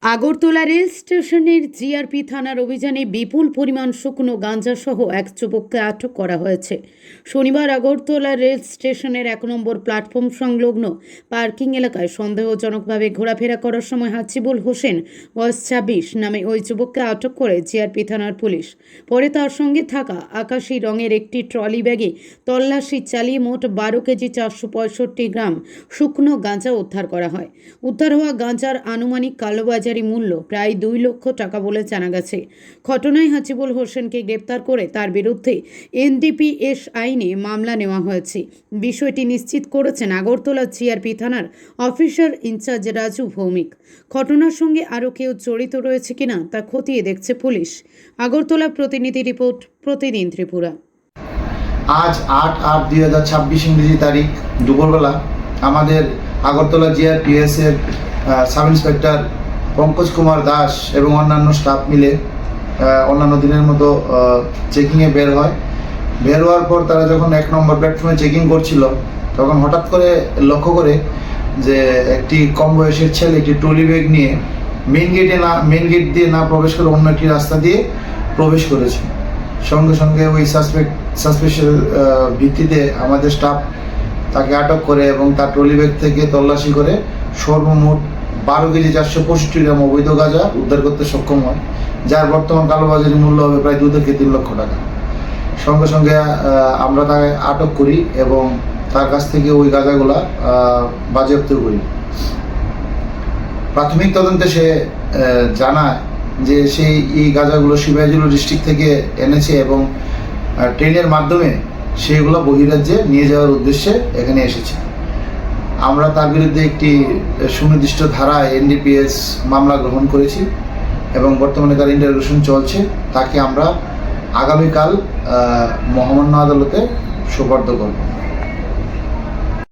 Agartala rail স্টেশনের GRP থানার অভিযানে বিপুল পরিমাণ শুকনো গাঁজাসহ এক যুবককে আটক করা হয়েছে। শনিবার আগরতলা রেল স্টেশনের ১ নম্বর প্ল্যাটফর্ম সংলগ্ন পার্কিং এলাকায় সন্দেহজনকভাবে ঘোরাফেরা করার সময় হাসিবুল হোসেন বয়স ২৬ নামে ওই যুবককে আটক করে জিআরপি থানার পুলিশ। পরে তার সঙ্গে থাকা আকাশি রঙের একটি ট্রলি ব্যাগে তল্লাশি চালিয়ে মোট ১২ কেজি ৪৬৫ গ্রাম শুকনো গাঁজা উদ্ধার করা হয়। উদ্ধার হওয়া গাঁজার আনুমানিক কালোবাজারি মূল্য প্রায় ২ লক্ষ টাকা বলে জানা গেছে। ঘটনায় হাসিবুল হোসেনকে গ্রেপ্তার করে তার বিরুদ্ধে এনডিপিএস আইনে মামলা নেওয়া হয়েছে। বিষয়টি নিশ্চিত করেছেন আগরতলা জিআরপি থানার অফিসার ইনচার্জ রাজু ভৌমিক। ঘটনার সঙ্গে আরও কেউ জড়িত রয়েছে কিনা তা খতিয়ে দেখছে পুলিশ। আগরতলা প্রতিনিধি রিপোর্ট, প্রতিদিন ত্রিপুরা। আজ ৮/৮/২০২৬ ইংরেজি তারিখ দুপুরবেলা আমাদের আগরতলা জিআরপিএস এর সাব ইন্সপেক্টর পঙ্কজ কুমার দাস এবং অন্যান্য স্টাফ মিলে অন্যান্য দিনের মতো চেকিংয়ে বের হয়। বের হওয়ার পর তারা যখন ১ নম্বর প্ল্যাটফর্মে চেকিং করছিল তখন হঠাৎ করে লক্ষ্য করে যে একটি কম বয়সের ছেলে একটি ট্রলি ব্যাগ নিয়ে মেইন গেট দিয়ে না প্রবেশ করে অন্য একটি রাস্তা দিয়ে প্রবেশ করেছে। সঙ্গে সঙ্গে ওই সাসপেকশনের ভিত্তিতে আমাদের স্টাফ তাকে আটক করে এবং তার ট্রলি ব্যাগ থেকে তল্লাশি করে সর্বমোট ১২ কেজি ৪৬৫ গ্রাম অবৈধ গাঁজা উদ্ধার করতে সক্ষম হয়, যার বর্তমান কালোবাজারি মূল্য হবে প্রায় ২ থেকে ৩ লক্ষ টাকা। সঙ্গে সঙ্গে আমরা তাকে আটক করি এবং তার কাছ থেকে ওই গাঁজাগুলা বাজেয়াপ্ত করি। প্রাথমিক তদন্তে সে জানায় যে সেই এই গাঁজাগুলো সিপাহীজলা ডিস্ট্রিক্ট থেকে এনেছে এবং ট্রেনের মাধ্যমে সেইগুলো বহিরাজ্যে নিয়ে যাওয়ার উদ্দেশ্যে এখানে এসেছে। আমরা তার বিরুদ্ধে একটি সুনির্দিষ্ট ধারায় এনডিপিএস মামলা গ্রহণ করেছি এবং বর্তমানে তার ইন্টারোগেশন চলছে। তাকে আমরা আগামীকাল মহামান্য আদালতে সোপর্দ করব।